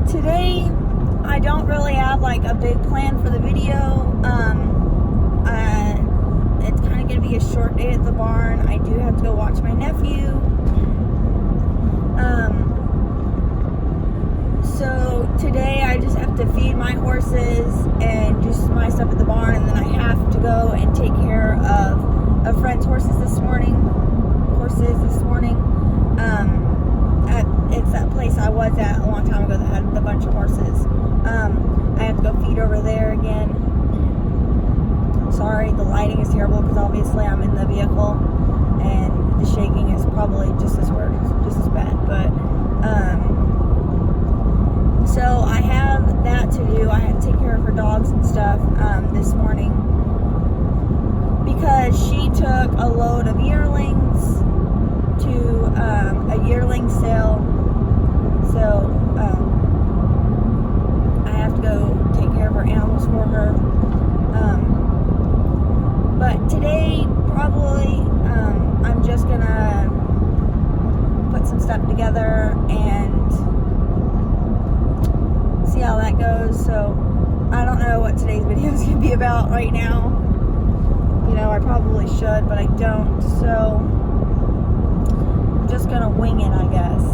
today I don't really have like a big plan for the video. It's kind of going to be a short day at the barn. I do have to go watch my nephew. So today I just have to feed my horses and do my stuff at the barn, and then I have to go and take care of a friend's horses this morning. It's that place I was at a long time ago that had a bunch of horses. I have to go feed over there again. Sorry, the lighting is terrible because obviously I'm in the vehicle and the shaking is probably just as bad. But so I have that to do. I have to take care of her dogs and stuff this morning because she took a load of yearlings to a yearling sale. So I have to go take care of her animals for her. But today probably I'm just gonna put some stuff together and see how that goes. So I don't know what today's video is gonna be about right now. You know, I probably should, but I don't. So I'm just gonna wing it, I guess.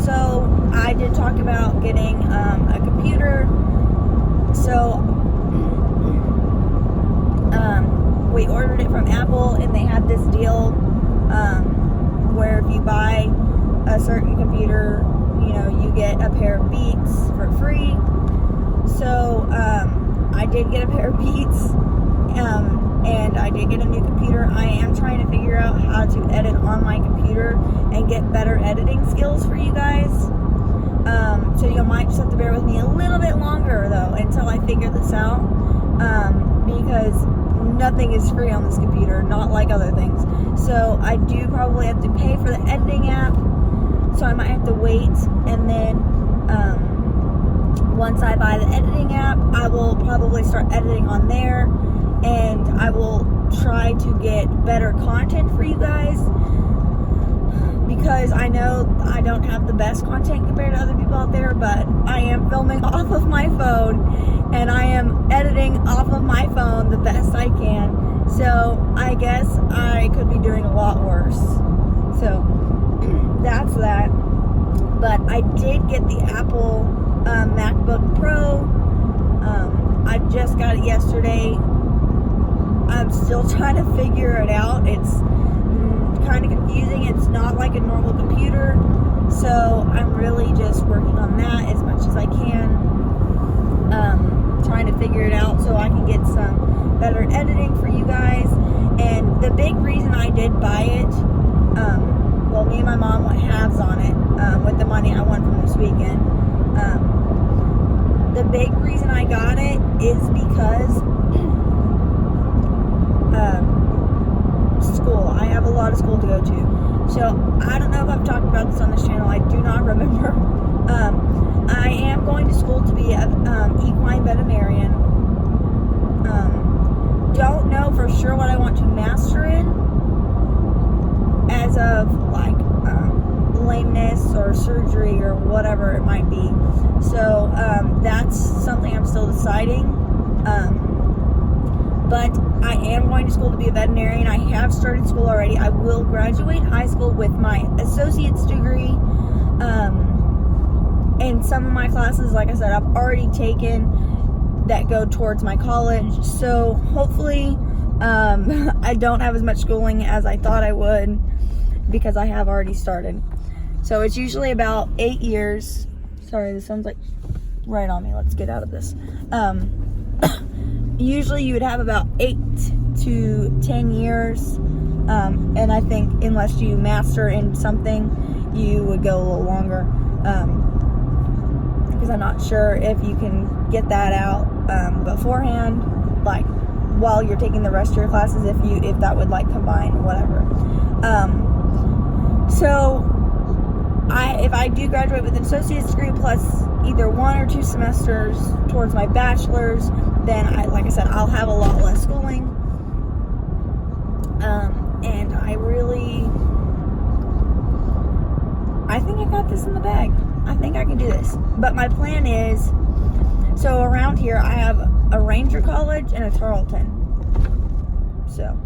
So I did talk about getting a computer. So we ordered it from Apple, and they had this deal where if you buy a certain computer, you know, you get a pair of Beats for free. So I did get a pair of Beats, and I did get a new computer. I am trying to figure out how to edit on my computer and get better editing skills for you guys. So you might just have to bear with me a little bit longer though until I figure this out, because nothing is free on this computer, not like other things. So I do probably have to pay for the editing app, so I might have to wait, and then once I buy the editing app, I will probably start editing on there, and I will try to get better content for you guys, because I know I don't have the best content compared to other people out there, but I am filming off of my phone, and I am editing off of my phone the best I can. So I guess I could be doing a lot worse. So that's that. But I did get the Apple MacBook Pro. I just got it yesterday. I'm still trying to figure it out. It's kind of confusing. It's not like a normal computer, so I'm really just working on that as much as I can, trying to figure it out so I can get some better editing for you guys. And the big reason I did buy it, well, me and my mom went halves on it with the money I won from this weekend. The big reason I got it is because school. I have a lot of school to go to. So I don't know if I've talked about this on this channel. I do not remember. I am going to school to be an equine veterinarian. Don't know for sure what I want to master in as of like lameness or surgery or whatever it might be. So that's something I'm still deciding. But I am going to school to be a veterinarian. I have started school already. I will graduate high school with my associate's degree. And some of my classes, like I said, I've already taken that go towards my college. So hopefully I don't have as much schooling as I thought I would, because I have already started. So it's usually about 8 years. Sorry, this sounds like right on me. Let's get out of this. Usually you would have about 8 to 10 years, and I think unless you master in something, you would go a little longer, because I'm not sure if you can get that out beforehand, like while you're taking the rest of your classes, if that would like combine whatever. So if I do graduate with an associate's degree plus either 1 or 2 semesters towards my bachelor's, then like I said, I'll have a lot less schooling. And I think I got this in the bag. I think I can do this. But my plan is, so around here I have a Ranger College and a Tarleton. So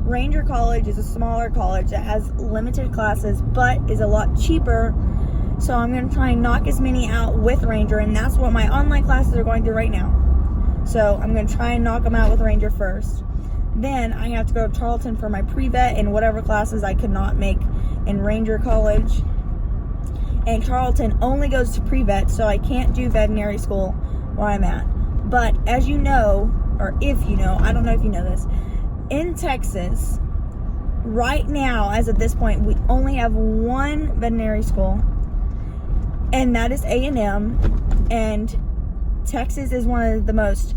Ranger College is a smaller college that has limited classes but is a lot cheaper. So I'm going to try and knock as many out with Ranger, and that's what my online classes are going through right now. So I'm going to try and knock them out with Ranger first. Then I have to go to Tarleton for my pre-vet and whatever classes I could not make in Ranger College. And Tarleton only goes to pre-vet, so I can't do veterinary school where I'm at. But as you know, or if you know, I don't know if you know this, in Texas, right now, as of this point, we only have one veterinary school, and that is A&M. And Texas is one of the most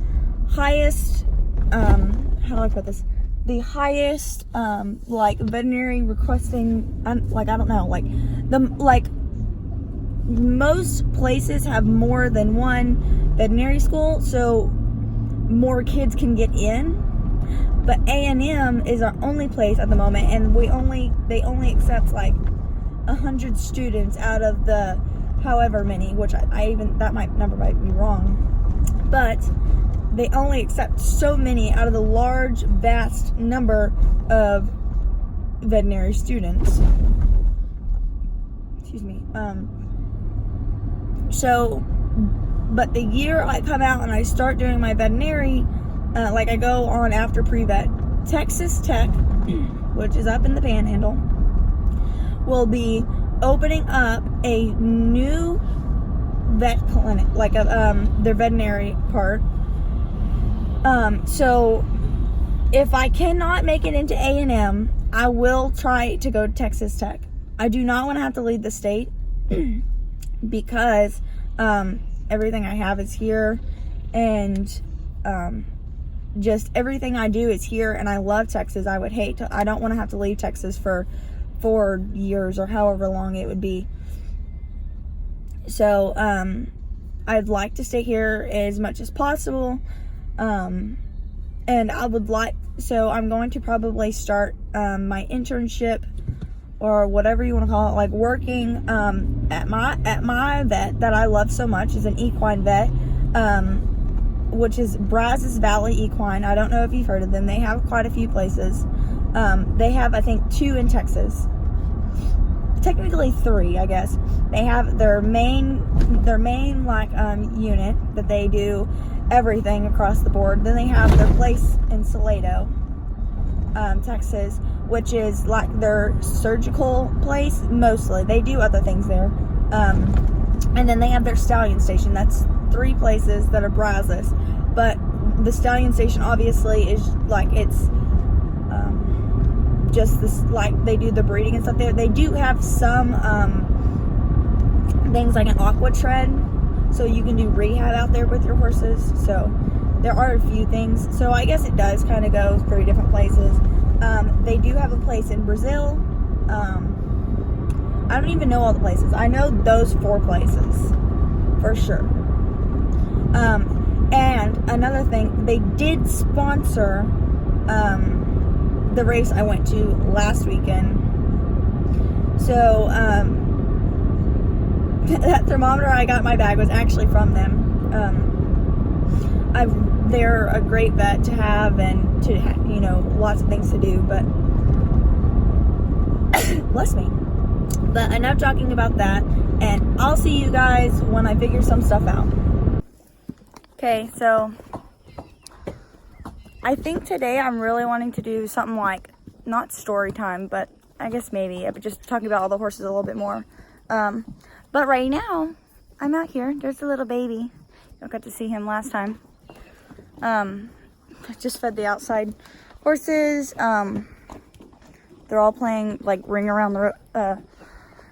highest, how do I put this? The highest, like, veterinary requesting, like, I don't know, like, most places have more than one veterinary school, so more kids can get in. But A&M is our only place at the moment, and they only accept like 100 students out of the however many, which that number might be wrong, but they only accept so many out of the large, vast number of veterinary students. Excuse me. So, but the year I come out and I start doing my veterinary, like I go on after pre-vet, Texas Tech, which is up in the Panhandle, will be opening up a new vet clinic, like their veterinary part. So if I cannot make it into A&M, I will try to go to Texas Tech. I do not want to have to leave the state because everything I have is here, and just everything I do is here, and I love Texas. I don't want to have to leave Texas for 4 years or however long it would be. So I'd like to stay here as much as possible, and so I'm going to probably start my internship, or whatever you want to call it, like working at my vet that I love so much, is an equine vet, which is Brazos Valley Equine. I don't know if you've heard of them. They have quite a few places. They have, I think, 2 in Texas. Technically 3, I guess. They have their main like unit that they do everything across the board. Then they have their place in Salado, Texas, which is like their surgical place mostly. They do other things there. And then they have their stallion station. That's 3 places that are Brazos. But the stallion station obviously is like, it's just this, like, they do the breeding and stuff there. They do have some things like an aqua tread, so you can do rehab out there with your horses. So there are a few things. So I guess it does kind of go 3 different places. They do have a place in Brazil. I don't even know all the places. I know those 4 places for sure. And another thing, they did sponsor the race I went to last weekend. So that thermometer I got in my bag was actually from them. They're a great vet to have, and to lots of things to do, but bless me. But enough talking about that, and I'll see you guys when I figure some stuff out. Okay, so I think today I'm really wanting to do something like, not story time, but I guess maybe, but just talking about all the horses a little bit more. But right now, I'm out here. There's a little baby. I got to see him last time. I just fed the outside horses. They're all playing like Ring Around the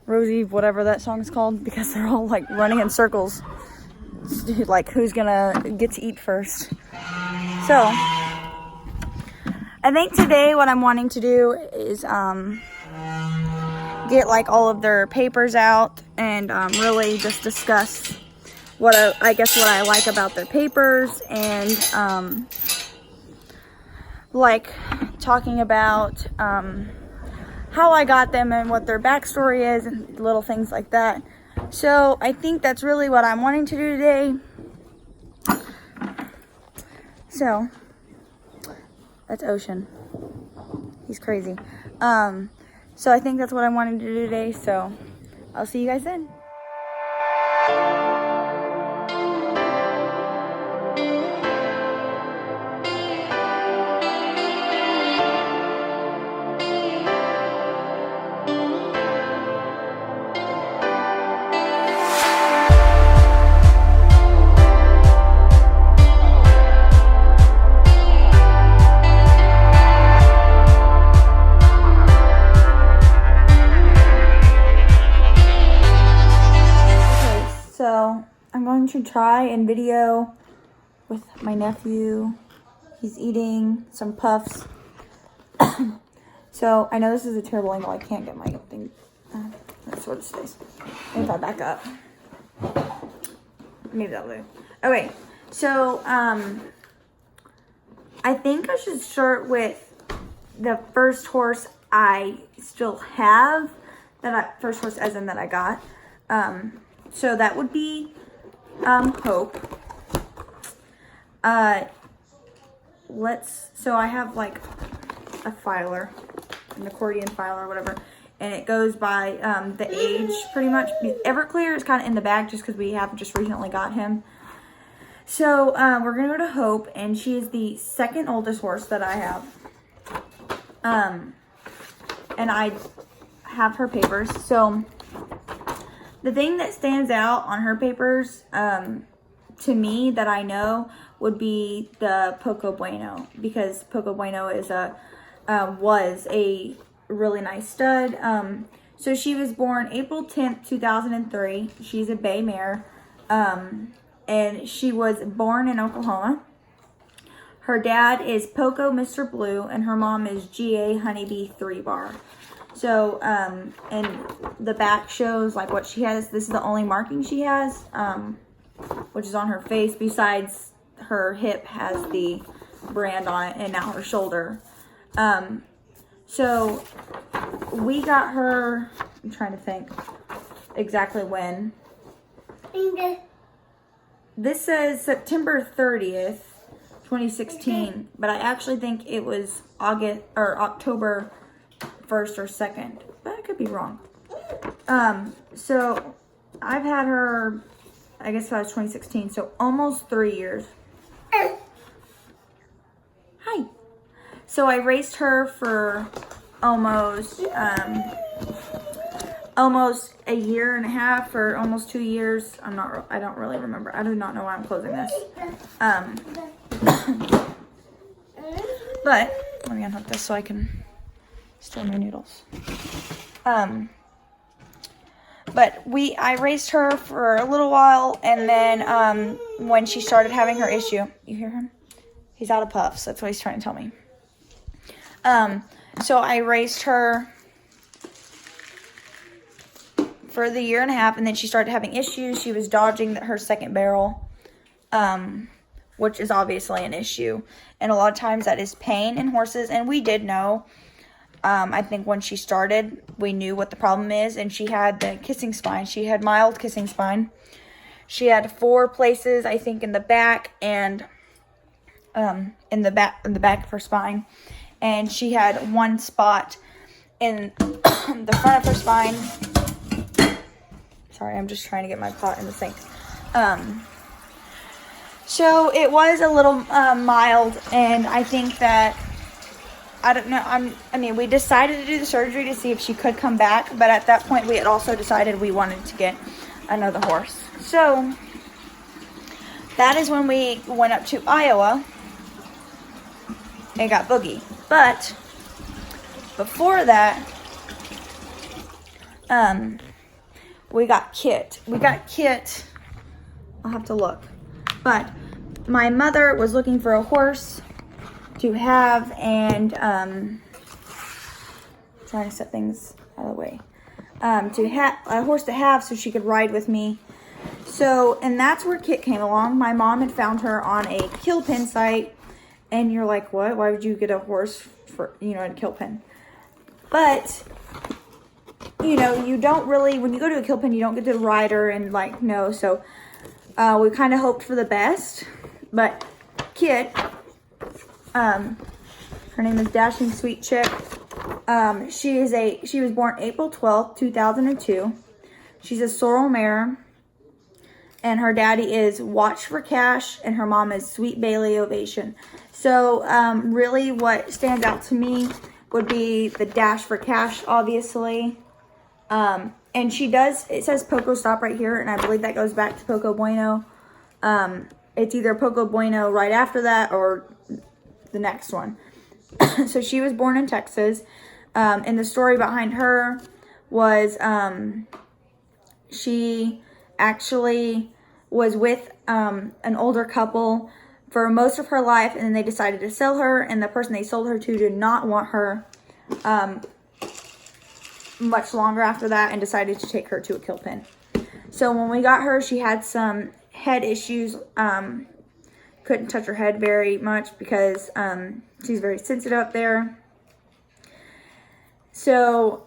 Rosie, whatever that song is called, because they're all like running in circles, like who's gonna get to eat first. So I think today what I'm wanting to do is get like all of their papers out, and really just discuss what I like about their papers, and like talking about how I got them and what their backstory is and little things like that. So I think that's really what I'm wanting to do today. So that's Ocean. He's crazy. So I think that's what I wanted to do today. So I'll see you guys then. So I'm going to try and video with my nephew. He's eating some puffs. So I know this is a terrible angle. I can't get my thing. That sort of stays. If I back up, maybe that'll do. Okay, so I think I should start with the first horse I still have. First horse as in that I got. So that would be Hope. So I have like a filer, an accordion filer or whatever, and it goes by the age pretty much. Everclear is kind of in the back just because we have just recently got him. So we're gonna go to Hope, and she is the second oldest horse that I have. And I have her papers. So the thing that stands out on her papers, to me, that I know would be the Poco Bueno, because Poco Bueno is was a really nice stud. So she was born April 10th, 2003. She's a bay mare, and she was born in Oklahoma. Her dad is Poco Mr. Blue, and her mom is GA Honeybee 3-bar. So, and the back shows like what she has. This is the only marking she has, which is on her face. Besides her hip has the brand on it, and now her shoulder. So we got her, I'm trying to think exactly when. This says September 30th, 2016, but I actually think it was August or October 1st or 2nd, but I could be wrong. So I've had her, I guess that was 2016, so almost 3 years. Hi. So I raced her for almost a year and a half, or almost 2 years. I don't really remember. I do not know why I'm closing this. But let me unhook this so I can still my noodles. But I raised her for a little while, and then when she started having her issue, you hear him? He's out of puffs. That's what he's trying to tell me. So I raised her for the year and a half, and then she started having issues. She was dodging her second barrel, which is obviously an issue. And a lot of times that is pain in horses, and we did know. I think when she started, we knew what the problem is, and she had the kissing spine. She had mild kissing spine. She had 4 places, I think, in the back and in the back of her spine, and she had 1 spot in the front of her spine. Sorry, I'm just trying to get my pot in the sink. So it was a little mild, and I think that, I don't know, I mean, we decided to do the surgery to see if she could come back, but at that point we had also decided we wanted to get another horse. So that is when we went up to Iowa and got Boogie. But before that, we got Kit. I'll have to look. But my mother was looking for a horse to have, and trying to set things out of the way, to have a horse to have so she could ride with me. So, and that's where Kit came along. My mom had found her on a kill pen site, and you're like, what? Why would you get a horse for, at a kill pen? But you know, you don't really, when you go to a kill pen, you don't get to ride her and like, no. So we kind of hoped for the best. But Kit, her name is Dashing Sweet Chip. She was born April 12th, 2002. She's a sorrel mare. And her daddy is Watch for Cash, and her mom is Sweet Bailey Ovation. So really what stands out to me would be the Dash for Cash, obviously. And she does, it says Poco Stop right here, and I believe that goes back to Poco Bueno. It's either Poco Bueno right after that or the next one. So she was born in Texas. And the story behind her was she actually was with an older couple for most of her life, and then they decided to sell her, and the person they sold her to did not want her much longer after that and decided to take her to a kill pen. So when we got her, she had some head issues. Couldn't touch her head very much because she's very sensitive up there. So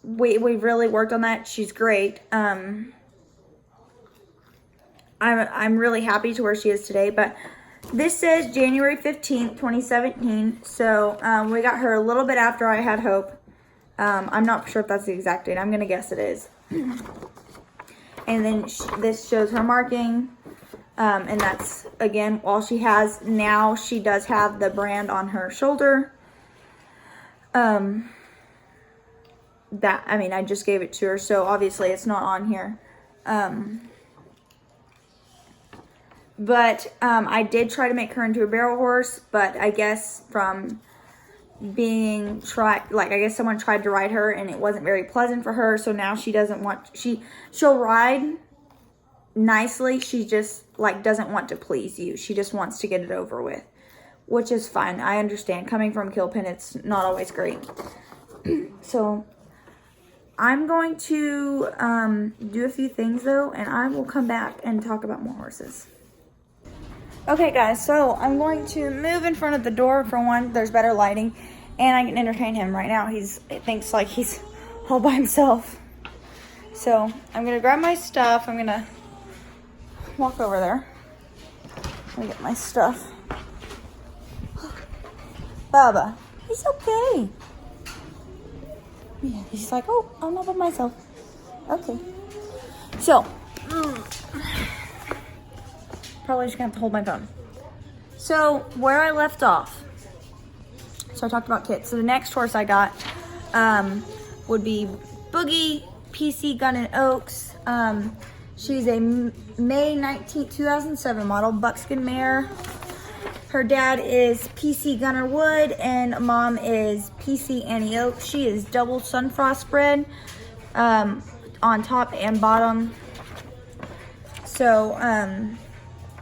we've really worked on that. She's great. I'm really happy to where she is today. But this says January 15th, 2017. So we got her a little bit after I had Hope. I'm not sure if that's the exact date. I'm going to guess it is. And then this shows her marking. And that's, again, all she has now. She does have the brand on her shoulder. I just gave it to her, so obviously it's not on here. But I did try to make her into a barrel horse, but I guess from being I guess someone tried to ride her and it wasn't very pleasant for her, so now she doesn't want, she'll ride nicely, she just doesn't want to please you. She just wants to get it over with, which is fine. I understand. Coming from kill pen, it's not always great. So I'm going to do a few things though, and I will come back and talk about more horses. Okay guys, so I'm going to move in front of the door. For one, there's better lighting, and I can entertain him right now. It thinks like he's all by himself. So I'm gonna grab my stuff. I'm gonna walk over there. Let me get my stuff. Baba, he's okay. Yeah, he's like, oh, I'm all by myself. Okay. So, probably just gonna have to hold my phone. So, where I left off. So I talked about Kit. So the next horse I got would be Boogie PC Gun & Oaks. She's a May 19, 2007 model buckskin mare. Her dad is PC Gunner Wood and mom is PC Annie Oaks. She is double Sunfrost bred on top and bottom. So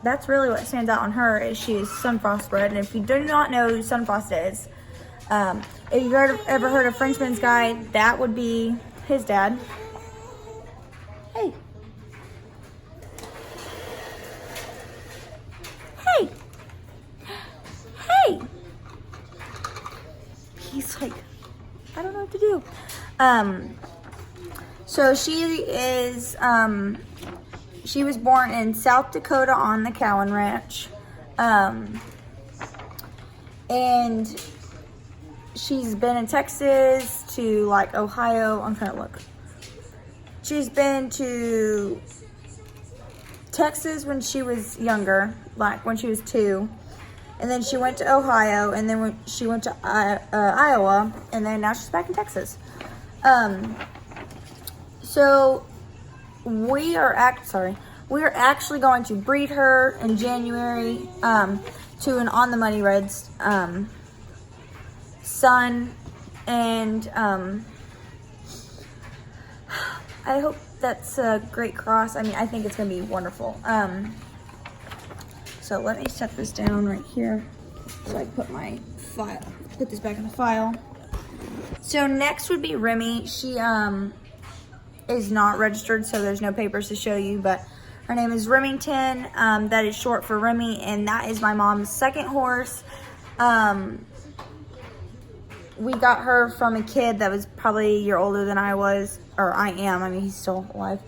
that's really what stands out on her, is she is Sunfrost bred. And if you do not know who Sunfrost is, if you've ever heard of Frenchman's Guide, that would be his dad. Hey. Hey. Hey. He's like, I don't know what to do. So she is, she was born in South Dakota on the Cowan Ranch. And she's been in Texas to like Ohio. I'm trying to look. She's been to Texas when she was younger, like when she was 2. And then she went to Ohio, and then she went to Iowa, and then now she's back in Texas. So we are actually going to breed her in January to an On the Money Reds son, and I hope that's a great cross. I mean, I think it's gonna be wonderful. So let me set this down right here so I can put this back in the file. So next would be Remy. She is not registered, so there's no papers to show you, but her name is Remington. That is short for Remy, and that is my mom's second horse. We got her from a kid that was probably a year older than I was. or I am. I mean, he's still alive.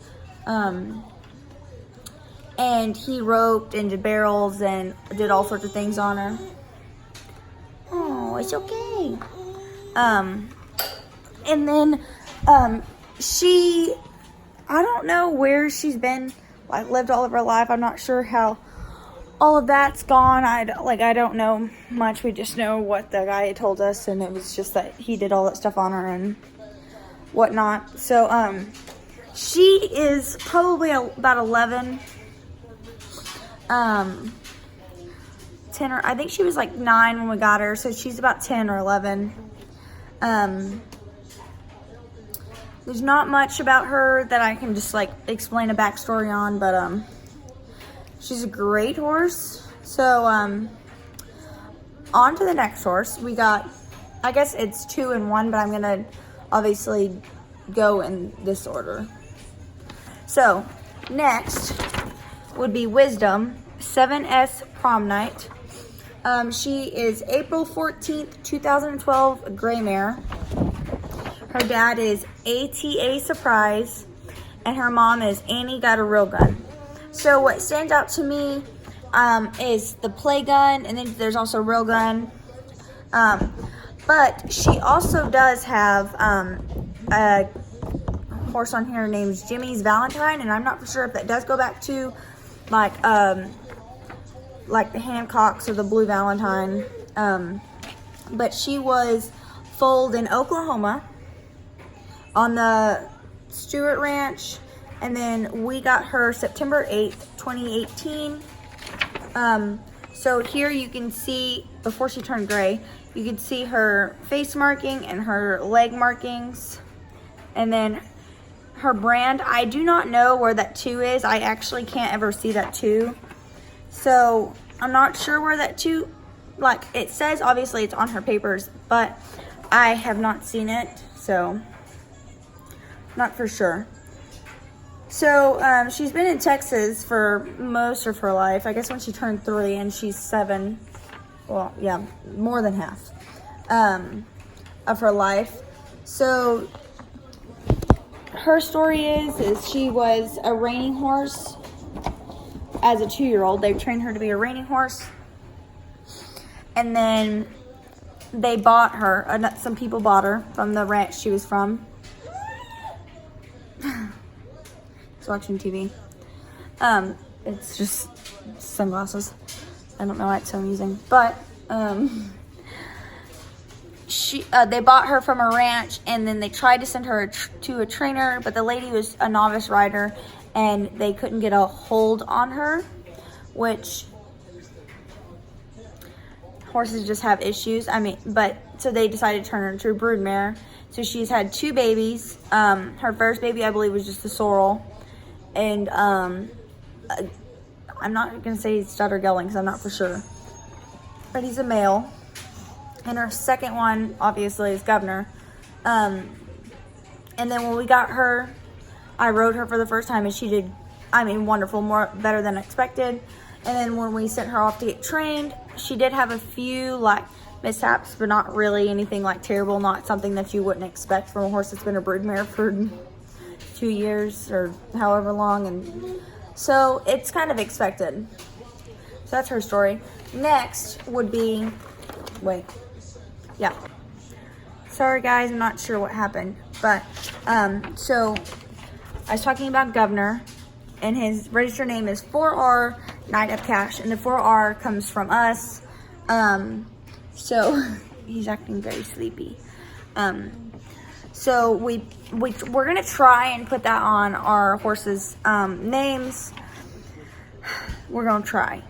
And he roped and did barrels and did all sorts of things on her. Oh, it's okay. And then, I don't know where she's been, like, lived all of her life. I'm not sure how all of that's gone. I don't know much. We just know what the guy had told us, and it was just that he did all that stuff on her and whatnot. So, she is probably about 11, 10 or, I think she was like 9 when we got her, so she's about 10 or 11. There's not much about her that I can just like explain a backstory on, but she's a great horse. So on to the next horse. We got, I guess it's 2 and 1, but I'm gonna obviously go in this order. So next would be Wisdom, 7S Prom Night. She is April 14th, 2012, a gray mare. Her dad is ATA Surprise, and her mom is Annie Got a Real Gun. So what stands out to me is the play gun, and then there's also real gun. But she also does have a horse on here named Jimmy's Valentine, and I'm not for sure if that does go back to like the Hancocks or the Blue Valentine. But she was foaled in Oklahoma on the Stewart Ranch, and then we got her September 8th, 2018. So here you can see, before she turned gray, you can see her face marking and her leg markings, and then her brand. I do not know where that 2 is. I actually can't ever see that 2. So I'm not sure where that 2, like it says, obviously it's on her papers, but I have not seen it, so not for sure. So she's been in Texas for most of her life. I guess when she turned 3 and she's 7, well, yeah, more than half of her life. So her story is she was a reining horse as a 2-year-old. They trained her to be a reining horse, and then they bought her. Some people bought her from the ranch she was from. He's watching TV. It's just sunglasses. I don't know why it's so amusing, but they bought her from a ranch, and then they tried to send her to a trainer, but the lady was a novice rider, and they couldn't get a hold on her, which horses just have issues. I mean, but so they decided to turn her into a brood mare. So she's had 2 babies. Her first baby, I believe, was just a sorrel, and I'm not gonna say he's stud or gelding because I'm not for sure, but he's a male. And her second one, obviously, is Governor. And then when we got her, I rode her for the first time, and she did, I mean, wonderful, better than expected. And then when we sent her off to get trained, she did have a few, like, mishaps, but not really anything, like, terrible, not something that you wouldn't expect from a horse that's been a broodmare for 2 years or however long. And so it's kind of expected. So that's her story. Next would be, sorry guys, I'm not sure what happened, but so I was talking about Governor, and his registered name is 4R Knight of Cash, and the 4R comes from us. So he's acting very sleepy. So we're gonna try and put that on our horses' names. We're gonna try.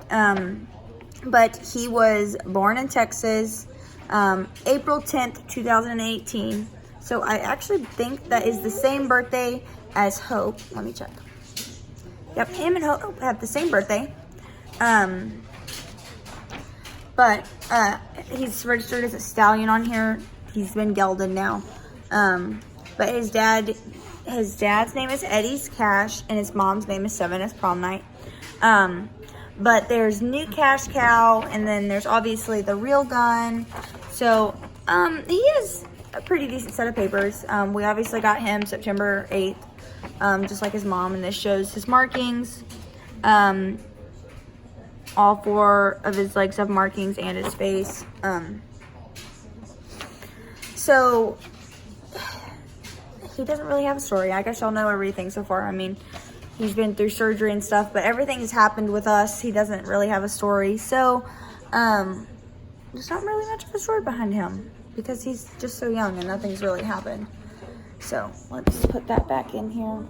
But he was born in Texas, April 10th, 2018. So I actually think that is the same birthday as Hope. Let me check. Yep, him and Hope have the same birthday. But he's registered as a stallion on here. He's been gelded now. But his dad's name is Eddie's Cash, and his mom's name is 7S Prom Night. But there's New Cash Cow, and then there's obviously the Real Gun. So he is a pretty decent set of papers. We obviously got him September 8th, just like his mom, and this shows his markings. All 4 of his legs have markings and his face. So he doesn't really have a story. I guess y'all know everything so far. I mean, he's been through surgery and stuff, but everything has happened with us. He doesn't really have a story. So there's not really much of a story behind him because he's just so young and nothing's really happened. So let's put that back in here.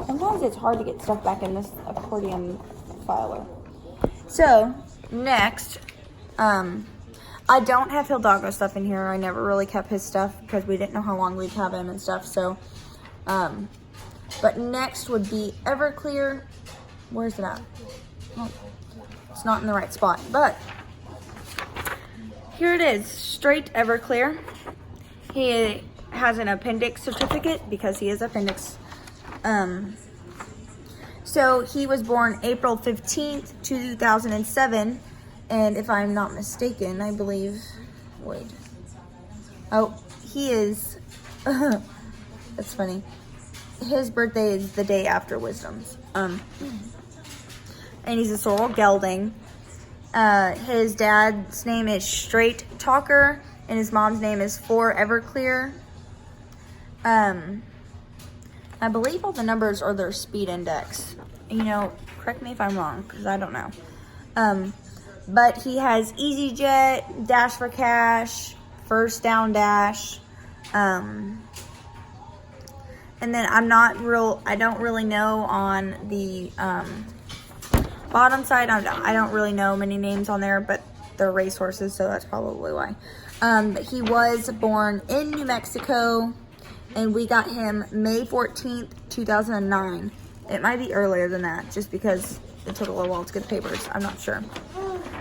Sometimes it's hard to get stuff back in this accordion filer. So next, I don't have Hidalgo stuff in here. I never really kept his stuff because we didn't know how long we'd have him and stuff. So, but next would be Everclear. Where's it at? Oh, it's not in the right spot, but here it is, straight Everclear. He has an appendix certificate because he is appendix. So he was born April 15th, 2007. And if I'm not mistaken, I believe, wait. Oh, he is, that's funny. His birthday is the day after Wisdom's. And he's a Sorrel Gelding. His dad's name is Straight Talker, and his mom's name is For Everclear. I believe all the numbers are their speed index. You know, correct me if I'm wrong, because I don't know. But he has EasyJet, Dash for Cash, First Down Dash. And then I don't really know on the bottom side. I don't really know many names on there, but they're racehorses, so that's probably why. But he was born in New Mexico, and we got him May 14th, 2009. It might be earlier than that, just because it took a little while to get the papers. I'm not sure.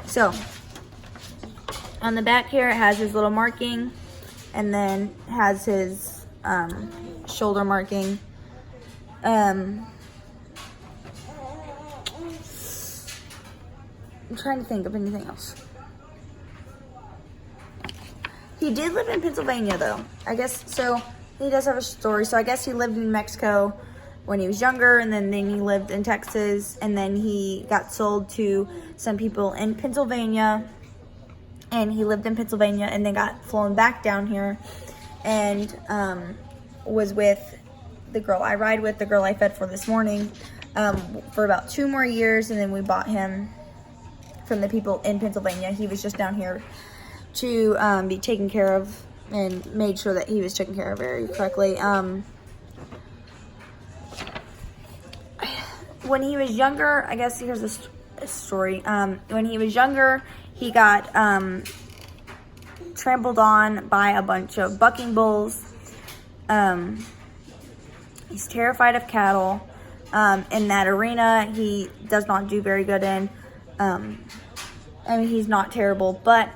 So, on the back here, it has his little marking, and then has his shoulder marking. I'm trying to think of anything else. He did live in Pennsylvania, though. I guess, so he does have a story. So I guess he lived in Mexico when he was younger, and then he lived in Texas, and then he got sold to some people in Pennsylvania, and he lived in Pennsylvania, and then got flown back down here, and was with the girl I ride with, the girl I fed for this morning, for about 2 more years, and then we bought him from the people in Pennsylvania. He was just down here to be taken care of, and made sure that he was taken care of very correctly. When he was younger, I guess here's a story. When he was younger, he got trampled on by a bunch of bucking bulls. He's terrified of cattle. In that arena, he does not do very good in. I mean, he's not terrible, but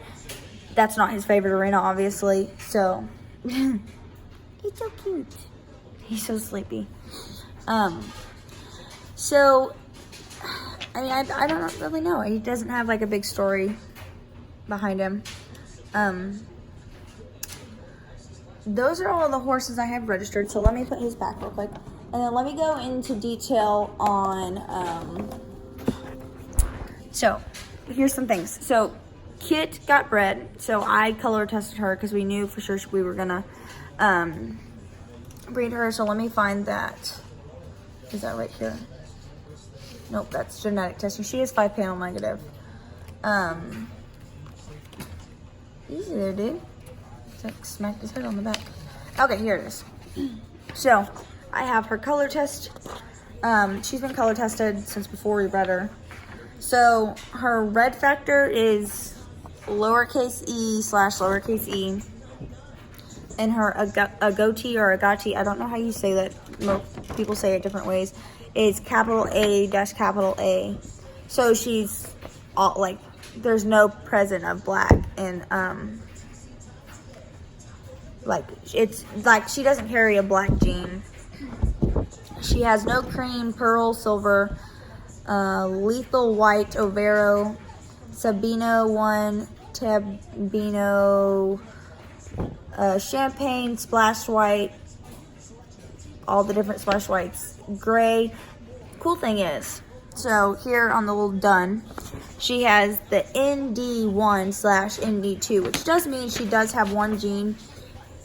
that's not his favorite arena, obviously. So, he's so cute. He's so sleepy. So, I mean, I don't really know. He doesn't have, like, a big story behind him. Those are all the horses I have registered, so let me put his back real quick. And then let me go into detail on, so, here's some things. So, Kit got bred, so I color tested her because we knew for sure we were gonna breed her. So let me find that. Is that right here? Nope, that's genetic testing. She is 5-panel negative. Easy there, dude. It's like smacked his head on the back. Okay, here it is. So I have her color test. She's been color tested since before we bred her. So her red factor is lowercase e/lowercase e, and her agouti or agati, I don't know how you say that, most people say it different ways, is capital A-capital A. So she's all, like, there's no present of black, and like, it's like she doesn't carry a black gene. She has no cream, pearl, silver, lethal white, overo, Sabino 1, Tabino, champagne, splash white, all the different splash whites, gray. Cool thing is, so here on the little dun, she has the ND1/ND2, which does mean she does have one gene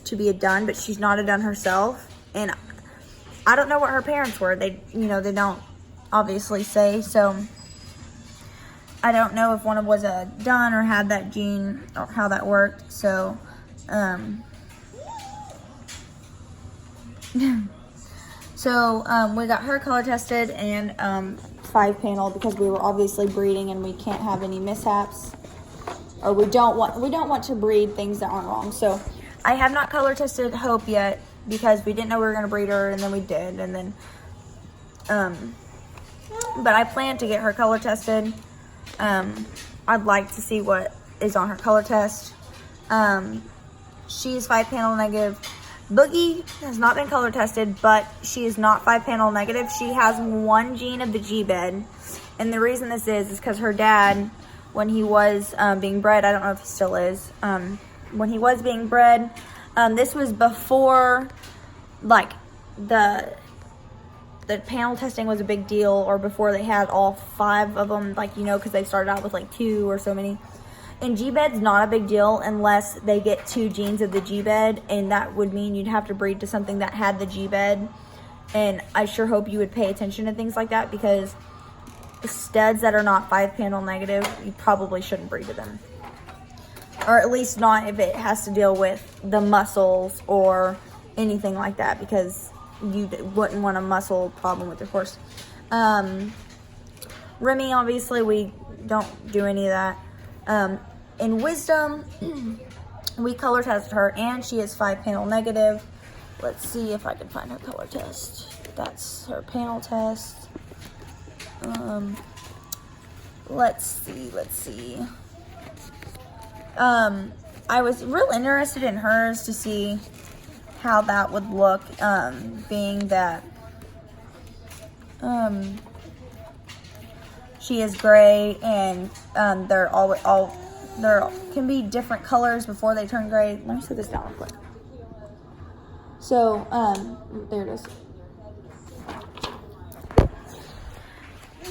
to be a dun, but she's not a dun herself. And I don't know what her parents were. They don't obviously say, so I don't know if one was a dun or had that gene or how that worked. So, we got her color tested and 5-panel because we were obviously breeding and we can't have any mishaps, or we don't want to breed things that aren't wrong. So I have not color tested Hope yet because we didn't know we were going to breed her, and then we did, and then but I plan to get her color tested. I'd like to see what is on her color test. She's 5-panel negative. Boogie has not been color tested, but she is not 5-panel negative. She has one gene of the G-bed. And the reason this is because her dad, when he was being bred, I don't know if he still is, when he was being bred, this was before, like, the panel testing was a big deal, or before they had all 5 of them, like, because they started out with, like, 2 or so many. And G-bed's not a big deal unless they get 2 genes of the G-bed, and that would mean you'd have to breed to something that had the G-bed. And I sure hope you would pay attention to things like that, because studs that are not 5-panel negative, you probably shouldn't breed to them. Or at least not if it has to deal with the muscles or anything like that, because you wouldn't want a muscle problem with your horse. Remy, obviously, we don't do any of that. In Wisdom, we color tested her, and she is 5-panel negative. Let's see if I can find her color test. That's her panel test. Let's see. I was real interested in hers to see how that would look, being that she is gray, and they're all there can be different colors before they turn gray. Let me set this down real quick. So there it is.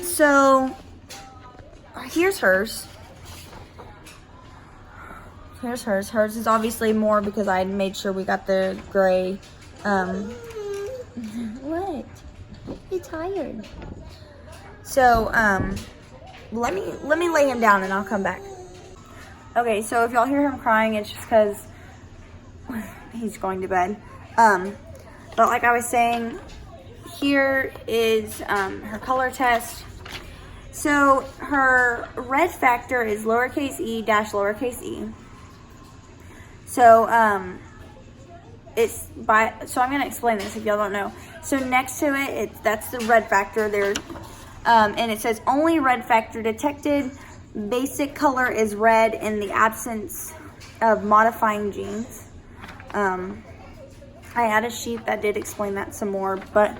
So here's hers. Hers is obviously more because I made sure we got the gray. What? You're tired. So, let me lay him down and I'll come back. Okay, so if y'all hear him crying, it's just because he's going to bed. But like I was saying, here is her color test. So her red factor is lowercase e dash lowercase e. So, so I'm going to explain this if y'all don't know. So next to it, that's the red factor there. And it says only red factor detected. Basic color is red in the absence of modifying genes. I had a sheet that did explain that some more, but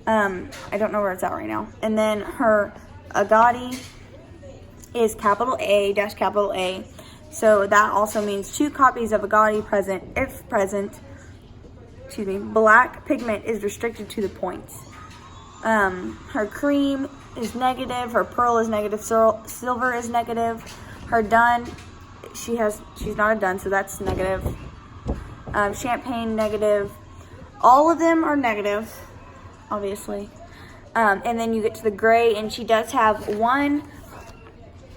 I don't know where it's at right now. And then her Agati is capital A dash capital A. So that also means 2 copies of Agati present. If present, black pigment is restricted to the points. Her cream is negative. Her pearl is negative. Silver is negative. Her dun, she's not a dun, so that's negative. Champagne, negative. All of them are negative, obviously. And then you get to the gray, and she does have one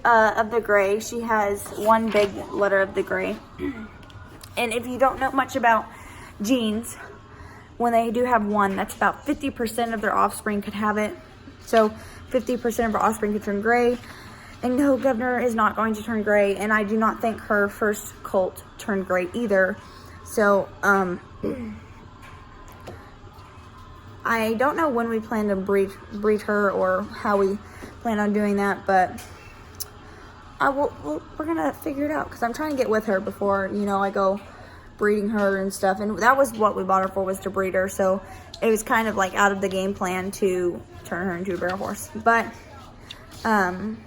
of the gray. She has one big letter of the gray. And if you don't know much about genes, when they do have one, that's about 50% of their offspring could have it. So 50% of her offspring could turn gray. And no, Governor is not going to turn gray. And I do not think her first colt turned gray either. So, I don't know when we plan to breed her or how we plan on doing that, but we're gonna figure it out, because I'm trying to get with her before, I go breeding her and stuff. And that was what we bought her for, was to breed her. So it was kind of like out of the game plan to turn her into a barrel horse. But trying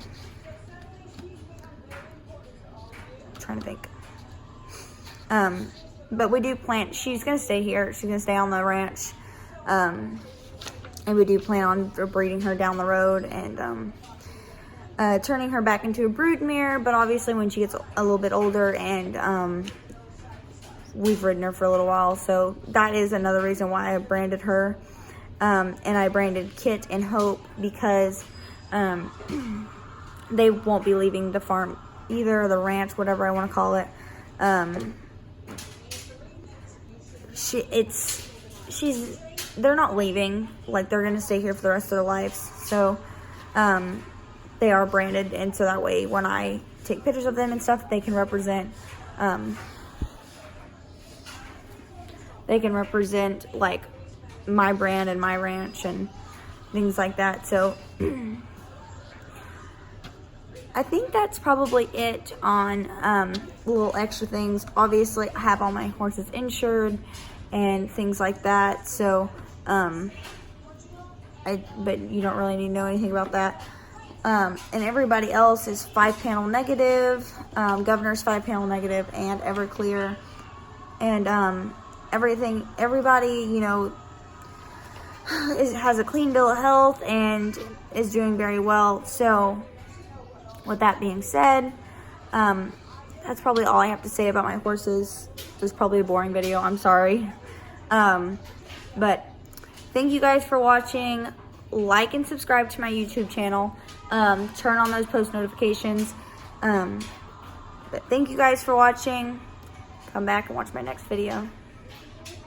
trying to think. But we do plan, she's going to stay here. She's going to stay on the ranch. And we do plan on breeding her down the road and turning her back into a broodmare. But obviously when she gets a little bit older, and we've ridden her for a little while. So that is another reason why I branded her. And I branded Kit and Hope because they won't be leaving the farm either, or the ranch, whatever I want to call it. They're not leaving. Like, they're going to stay here for the rest of their lives. So, they are branded. And so that way, when I take pictures of them and stuff, they can represent, like, my brand and my ranch and things like that. So, I think that's probably it on little extra things. Obviously, I have all my horses insured and things like that. So, but you don't really need to know anything about that. And everybody else is 5-panel negative. Governor's 5-panel negative, and Everclear. And everybody, you know, has a clean bill of health and is doing very well. So, with that being said, that's probably all I have to say about my horses. It was probably a boring video. I'm sorry. But thank you guys for watching. Like and subscribe to my YouTube channel. Turn on those post notifications. But thank you guys for watching. Come back and watch my next video.